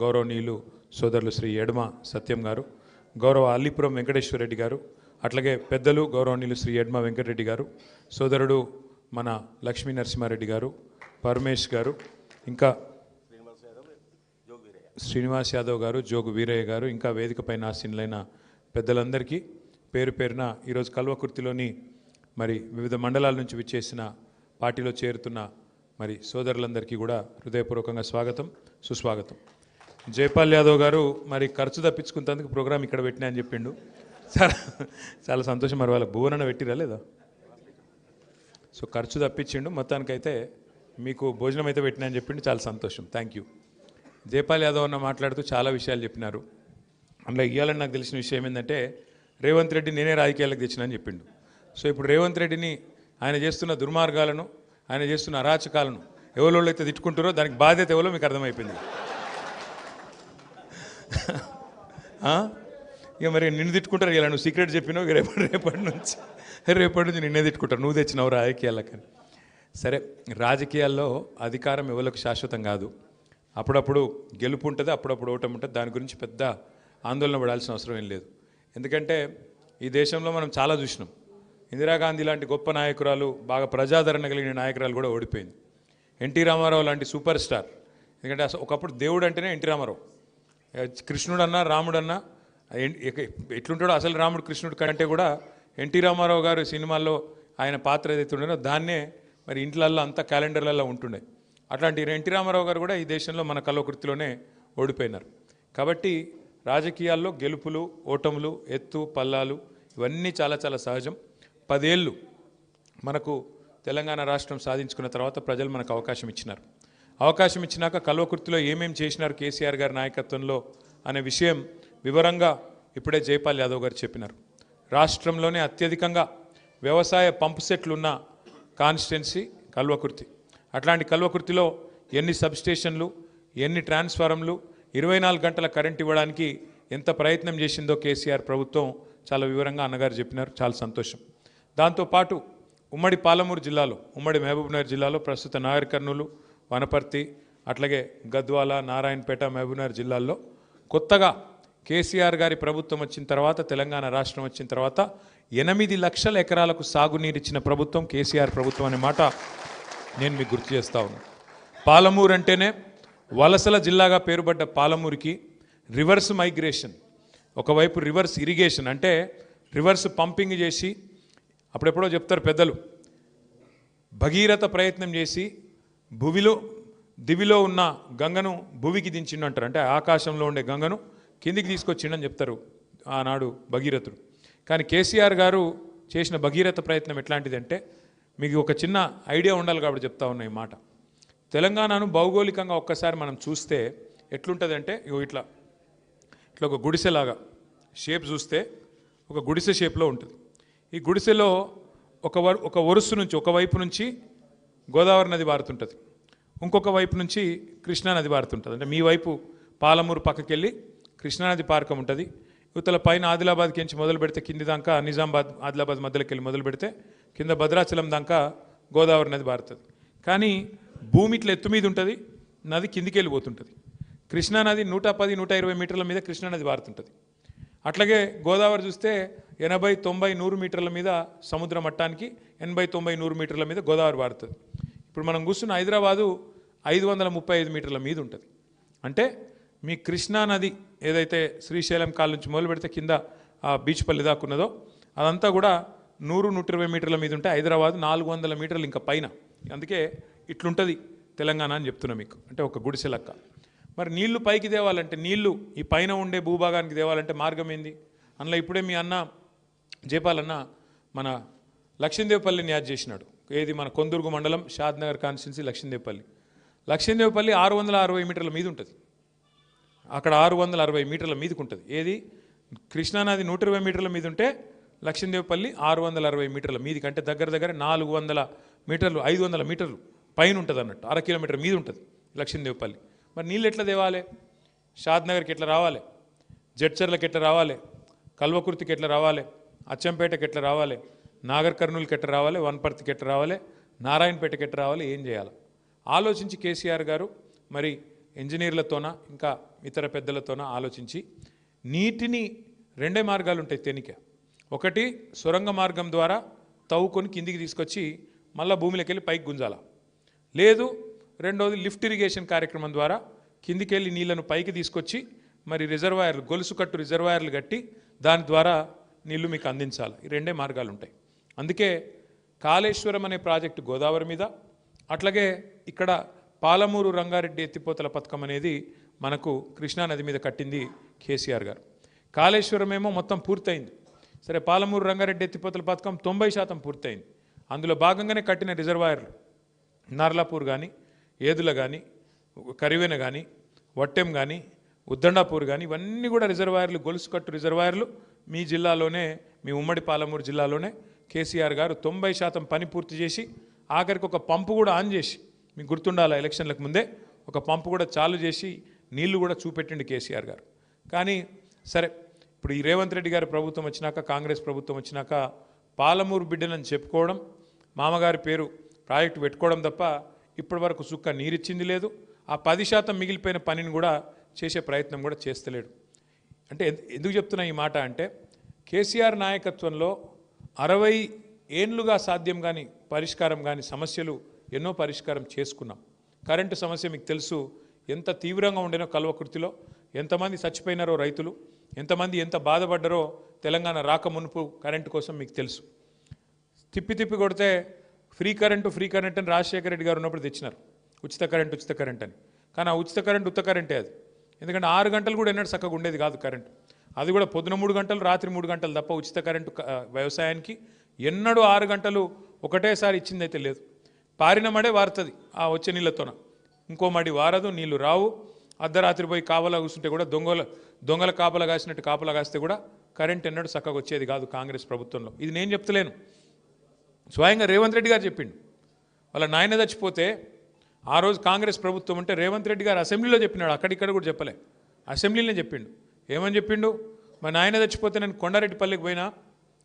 గౌరవనీయులు సోదరులు శ్రీ ఎడమ సత్యం గారు, గౌరవ అల్లిపురం వెంకటేశ్వర రెడ్డి గారు, అట్లాగే పెద్దలు గౌరవనీయులు శ్రీ ఎడమ వెంకటరెడ్డి గారు, సోదరుడు మన లక్ష్మీ నరసింహారెడ్డి గారు, పరమేష్ గారు, ఇంకా శ్రీనివాస్ యాదవ్ గారు, జోగు వీరయ్య గారు, ఇంకా వేదికపైన ఆసీనులైన పెద్దలందరికీ పేరు పేరున ఈరోజు కల్వకుర్తిలోని మరి వివిధ మండలాల నుంచి విచ్చేసిన పార్టీలో చేరుతున్న మరి సోదరులందరికీ కూడా హృదయపూర్వకంగా స్వాగతం, సుస్వాగతం. జైపాల్ యాదవ్ గారు మరి ఖర్చు తప్పించుకున్నందుకు ప్రోగ్రాం ఇక్కడ పెట్టినా అని చెప్పిండు. చాలా సంతోషం. మరి వాళ్ళకి భువనన పెట్టిరా లేదా? సో ఖర్చు తప్పించిండు, మొత్తానికైతే మీకు భోజనం అయితే పెట్టినా అని చెప్పిండు. చాలా సంతోషం, థ్యాంక్ యూ. జైపాల్ యాదవ్ అన్న మాట్లాడుతూ చాలా విషయాలు చెప్పినారు. అందులో ఇవ్వాలని నాకు తెలిసిన విషయం ఏంటంటే రేవంత్ రెడ్డి నేనే రాజకీయాలకు తెచ్చినా అని చెప్పిండు. సో ఇప్పుడు రేవంత్ రెడ్డిని ఆయన చేస్తున్న దుర్మార్గాలను, ఆయన చేస్తున్న అరాచకాలను ఎవరో అయితే తిట్టుకుంటారో దానికి బాధ్యత ఎవరో మీకు అర్థమైపోయింది. ఇక మరి నిన్ను తిట్టుకుంటారు. ఇలా నువ్వు సీక్రెట్ చెప్పినావు, రేపటి నుంచి నిన్నే తిట్టుకుంటారు, నువ్వు తెచ్చినావు రాజకీయాలకని. సరే, రాజకీయాల్లో అధికారం ఎవరికి శాశ్వతం కాదు. అప్పుడప్పుడు గెలుపు ఉంటుంది, అప్పుడప్పుడు ఓటమి ఉంటుంది. దాని గురించి పెద్ద ఆందోళన పడాల్సిన అవసరం ఏం లేదు. ఎందుకంటే ఈ దేశంలో మనం చాలా చూసినాం. ఇందిరాగాంధీ లాంటి గొప్ప నాయకురాలు, బాగా ప్రజాదరణ కలిగిన నాయకురాలు కూడా ఓడిపోయింది. ఎన్టీ రామారావు లాంటి సూపర్ స్టార్, ఎందుకంటే అసలు ఒకప్పుడు దేవుడు అంటేనే ఎన్టీ రామారావు. కృష్ణుడన్నా రాముడన్నా ఎట్లుంటాడో, అసలు రాముడు కృష్ణుడు కంటే కూడా ఎన్టీ రామారావు గారు సినిమాల్లో ఆయన పాత్ర ఏదైతే ఉండేనో దాన్నే మరి ఇంట్లల్లో అంతా క్యాలెండర్లలో ఉంటుండే. అట్లాంటి ఎన్టీ రామారావు గారు కూడా ఈ దేశంలో మన కల్వకుర్తిలోనే ఓడిపోయినారు. కాబట్టి రాజకీయాల్లో గెలుపులు, ఓటములు, ఎత్తు పల్లాలు ఇవన్నీ చాలా చాలా సహజం. 10 ఏళ్ళు మనకు తెలంగాణ రాష్ట్రం సాధించుకున్న తర్వాత ప్రజలు మనకు అవకాశం ఇచ్చినారు. అవకాశం ఇచ్చినాక కల్వకుర్తిలో ఏమేం చేసినారు కేసీఆర్ గారి నాయకత్వంలో అనే విషయం వివరంగా ఇప్పుడే జైపాల్ యాదవ్ గారు చెప్పినారు. రాష్ట్రంలోనే అత్యధికంగా వ్యవసాయ పంపు సెట్లు ఉన్న కాన్స్టిట్యున్సీ కల్వకుర్తి. అట్లాంటి కల్వకుర్తిలో ఎన్ని సబ్స్టేషన్లు, ఎన్ని ట్రాన్స్ఫారంలు, 24 గంటల కరెంట్ ఇవ్వడానికి ఎంత ప్రయత్నం చేసిందో కేసీఆర్ ప్రభుత్వం చాలా వివరంగా అన్నగారు చెప్పినారు. చాలా సంతోషం. దాంతోపాటు ఉమ్మడి పాలమూరు జిల్లాలో, ఉమ్మడి మహబూబ్నగర్ జిల్లాలో ప్రస్తుత నాగర్ కర్నూలు, వనపర్తి, అట్లాగే గద్వాల, నారాయణపేట, మహబూబ్నగర్ జిల్లాల్లో కొత్తగా కేసీఆర్ గారి ప్రభుత్వం వచ్చిన తర్వాత, తెలంగాణ రాష్ట్రం వచ్చిన తర్వాత 8 లక్షల ఎకరాలకు సాగునీరు ఇచ్చిన ప్రభుత్వం కేసీఆర్ ప్రభుత్వం అనే మాట నేను మీకు గుర్తు చేస్తా ఉన్నాను. పాలమూరు అంటేనే వలసల జిల్లాగా పేరుపడ్డ పాలమూరుకి రివర్స్ మైగ్రేషన్, ఒకవైపు రివర్స్ ఇరిగేషన్ అంటే రివర్స్ పంపింగ్ చేసి, అప్పుడెప్పుడో చెప్తారు పెద్దలు, భగీరథ ప్రయత్నం చేసి దివిలో ఉన్న గంగను భువికి దించిండు అంటారు. అంటే ఆకాశంలో ఉండే గంగను కిందికి తీసుకొచ్చిండని చెప్తారు ఆనాడు భగీరథుడు. కానీ కేసీఆర్ గారు చేసిన భగీరథ ప్రయత్నం ఎట్లాంటిది అంటే, మీకు ఒక చిన్న ఐడియా ఉండాలి కాబట్టి చెప్తా ఉన్నా ఈ మాట. తెలంగాణను భౌగోళికంగా ఒక్కసారి మనం చూస్తే ఎట్లుంటుందంటే, ఇట్లా ఒక గుడిసెలాగా షేప్ చూస్తే ఒక గుడిసె షేప్లో ఉంటుంది. ఈ గుడిసెలో ఒక వరుస నుంచి, ఒకవైపు నుంచి గోదావరి నది పారుతుంటుంది, ఇంకొక వైపు నుంచి కృష్ణానది పారుతుంటుంది. అంటే మీ వైపు పాలమూరు పక్కకెళ్ళి కృష్ణానది పార్కం ఉంటుంది. ఇవతల పైన ఆదిలాబాద్కి నుంచి మొదలు పెడితే కింది దాకా నిజామాబాద్, ఆదిలాబాద్ మధ్యలోకి వెళ్ళి మొదలు పెడితే కింద భద్రాచలం దాకా గోదావరి నది పారుతుంది. కానీ భూమి ఇట్లా ఎత్తు మీద ఉంటుంది, నది కిందికి వెళ్ళిపోతుంటుంది. కృష్ణానది 110, 120 మీటర్ల మీద కృష్ణానది పారుతుంటుంది. అట్లాగే గోదావరి చూస్తే 80, 90, 100 మీటర్ల మీద సముద్ర మట్టానికి 80, 90, 100 మీటర్ల మీద గోదావరి పారుతుంది. ఇప్పుడు మనం కూర్చున్న హైదరాబాదు 535 మీటర్ల మీద ఉంటుంది. అంటే మీ కృష్ణానది ఏదైతే శ్రీశైలం కాల నుంచి మొదలు పెడితే కింద ఆ బీచ్పల్లి దాకున్నదో అదంతా కూడా 100, 120 మీటర్ల మీద ఉంటే హైదరాబాద్ 400 మీటర్లు ఇంకా పైన. అందుకే ఇట్లుంటుంది తెలంగాణ అని చెప్తున్నా మీకు. అంటే ఒక గుడిసె లెక్క. మరి నీళ్లు పైకి తేవాలంటే, నీళ్లు ఈ పైన ఉండే భూభాగానికి తేవాలంటే మార్గం ఏంది? అందులో ఇప్పుడే మీ అన్న జైపాల్ అన్న మన లక్ష్మీదేవిపల్లిని యాడ్ చేసినాడు. ఏది మన కొందుర్గు మండలం షాద్నగర్ కాన్స్టిట్యున్సీ లక్ష్మీదేవిపల్లి. 660 మీటర్ల మీద ఉంటుంది. అక్కడ 660 మీటర్ల మీదకి ఉంటుంది. ఏది కృష్ణానది 120 మీటర్ల మీద ఉంటే లక్ష్మీదేవిపల్లి 660 మీటర్ల మీదికి, అంటే దగ్గర 400 మీటర్లు, 500 మీటర్లు పైన ఉంటుంది అన్నట్టు. 1/2 కిలోమీటర్ మీద ఉంటుంది లక్ష్మీదేవిపల్లి. మరి నీళ్ళు ఎట్లా తేవాలి? షాద్నగర్కి ఎట్లా రావాలి, జడ్చర్లకి ఎట్లా రావాలి, కల్వకుర్తికి ఎట్లా రావాలి, అచ్చంపేటకి ఎట్లా రావాలి, నాగర్ కర్నూలుకి ఎట్లా రావాలి, వనపర్తికి ఎట్లా రావాలి, నారాయణపేటకి ఎట్లా రావాలి, ఏం చేయాలి ఆలోచించి కేసీఆర్ గారు మరి ఇంజనీర్లతోన ఇంకా ఇతర పెద్దలతోన ఆలోచించి నీటిని రెండే మార్గాలు ఉంటాయి తెనిక. ఒకటి సొరంగ మార్గం ద్వారా తవ్వుకొని కిందికి తీసుకొచ్చి మళ్ళీ భూమిలోకి వెళ్ళి పైకి గుంజాల. లేదు రెండోది లిఫ్ట్ ఇరిగేషన్ కార్యక్రమం ద్వారా కిందికి వెళ్ళి నీళ్లను పైకి తీసుకొచ్చి మరి రిజర్వాయర్లు గొలుసు కట్టు రిజర్వాయర్లు కట్టి దాని ద్వారా నీళ్లు మీకు అందించాలి. ఈ రెండే మార్గాలు ఉంటాయి. అందుకే కాళేశ్వరం అనే ప్రాజెక్టు గోదావరి మీద, అట్లాగే ఇక్కడ పాలమూరు రంగారెడ్డి ఎత్తిపోతల పథకం అనేది మనకు కృష్ణానది మీద కట్టింది కేసీఆర్ గారు. కాళేశ్వరం ఏమో మొత్తం పూర్తయింది. సరే, పాలమూరు రంగారెడ్డి ఎత్తిపోతల పథకం 90% పూర్తయింది. అందులో భాగంగానే కట్టిన రిజర్వాయర్లు నార్లాపూర్ కానీ, ఏదుల కానీ, కరివెన కానీ, వట్టెం కానీ, ఉద్దండాపూర్ కానీ, ఇవన్నీ కూడా రిజర్వాయర్లు, గొలుసు కట్టు రిజర్వాయర్లు మీ జిల్లాలోనే, మీ ఉమ్మడి పాలమూరు జిల్లాలోనే కేసీఆర్ గారు 90% పని పూర్తి చేసి ఆఖరికి ఒక పంపు కూడా ఆన్ చేసి, మీకు గుర్తుండాల ఎలక్షన్లకు ముందే ఒక పంపు కూడా చాలు చేసి నీళ్లు కూడా చూపెట్టిండు కేసీఆర్ గారు. కానీ సరే, ఇప్పుడు ఈ రేవంత్ రెడ్డి గారి ప్రభుత్వం వచ్చినాక, కాంగ్రెస్ ప్రభుత్వం వచ్చినాక పాలమూరు బిడ్డనని చెప్పుకోవడం, మామగారి పేరు ప్రాజెక్టు పెట్టుకోవడం తప్ప ఇప్పటి వరకు సుక్క నీరిచ్చింది లేదు. ఆ 10% మిగిలిపోయిన పనిని కూడా చేసే ప్రయత్నం కూడా చేస్తలేడు. అంటే ఎందుకు చెప్తున్నా ఈ మాట అంటే, కేసీఆర్ నాయకత్వంలో 60 ఏండ్లుగా సాధ్యం కానీ పరిష్కారం కానీ సమస్యలు ఎన్నో పరిష్కారం చేసుకున్నాం. కరెంటు సమస్య మీకు తెలుసు ఎంత తీవ్రంగా ఉండేనో, కల్వకుర్తిలో ఎంతమంది చచ్చిపోయినారో రైతులు, ఎంతమంది ఎంత బాధపడ్డారో తెలంగాణ రాక మునుపు కరెంటు కోసం మీకు తెలుసు. తిప్పి తిప్పి కొడితే ఫ్రీ కరెంటు అని రాజశేఖర రెడ్డి గారు ఉన్నప్పుడు తెచ్చినారు, ఉచిత కరెంట్ అని. కానీ ఆ ఉచిత కరెంట్ ఉత్త కరెంటే అది. ఎందుకంటే 6 గంటలు కూడా ఎన్నడూ చక్కగా ఉండేది కాదు కరెంటు. అది కూడా పొద్దున 3 గంటలు, రాత్రి 3 గంటలు తప్ప ఉచిత కరెంటు వ్యవసాయానికి ఎన్నడూ 6 గంటలు ఒకటేసారి ఇచ్చిందైతే లేదు. పారిన మడే వారుతుంది ఆ వచ్చే నీళ్ళతోన, ఇంకో మడి వారదు, నీళ్లు రావు. అర్ధరాత్రి పోయి కాపలా కూర్చుంటే కూడా దొంగల కాపలా కాసినట్టు కాపలా కాస్తే కూడా కరెంట్ ఎన్నడూ చక్కగా వచ్చేది కాదు కాంగ్రెస్ ప్రభుత్వంలో. ఇది నేను చెప్తలేను, స్వయంగా రేవంత్ రెడ్డి గారు చెప్పిండు. వాళ్ళ నాయన చచ్చిపోతే ఆ రోజు కాంగ్రెస్ ప్రభుత్వం ఉంటే రేవంత్ రెడ్డి గారు అసెంబ్లీలో చెప్పినాడు, అక్కడిక్కడ కూడా చెప్పలే, అసెంబ్లీలోనే చెప్పిండు. ఏమని చెప్పిండు? మా నాయన చచ్చిపోతే నేను కొండారెడ్డిపల్లికి పోయినా,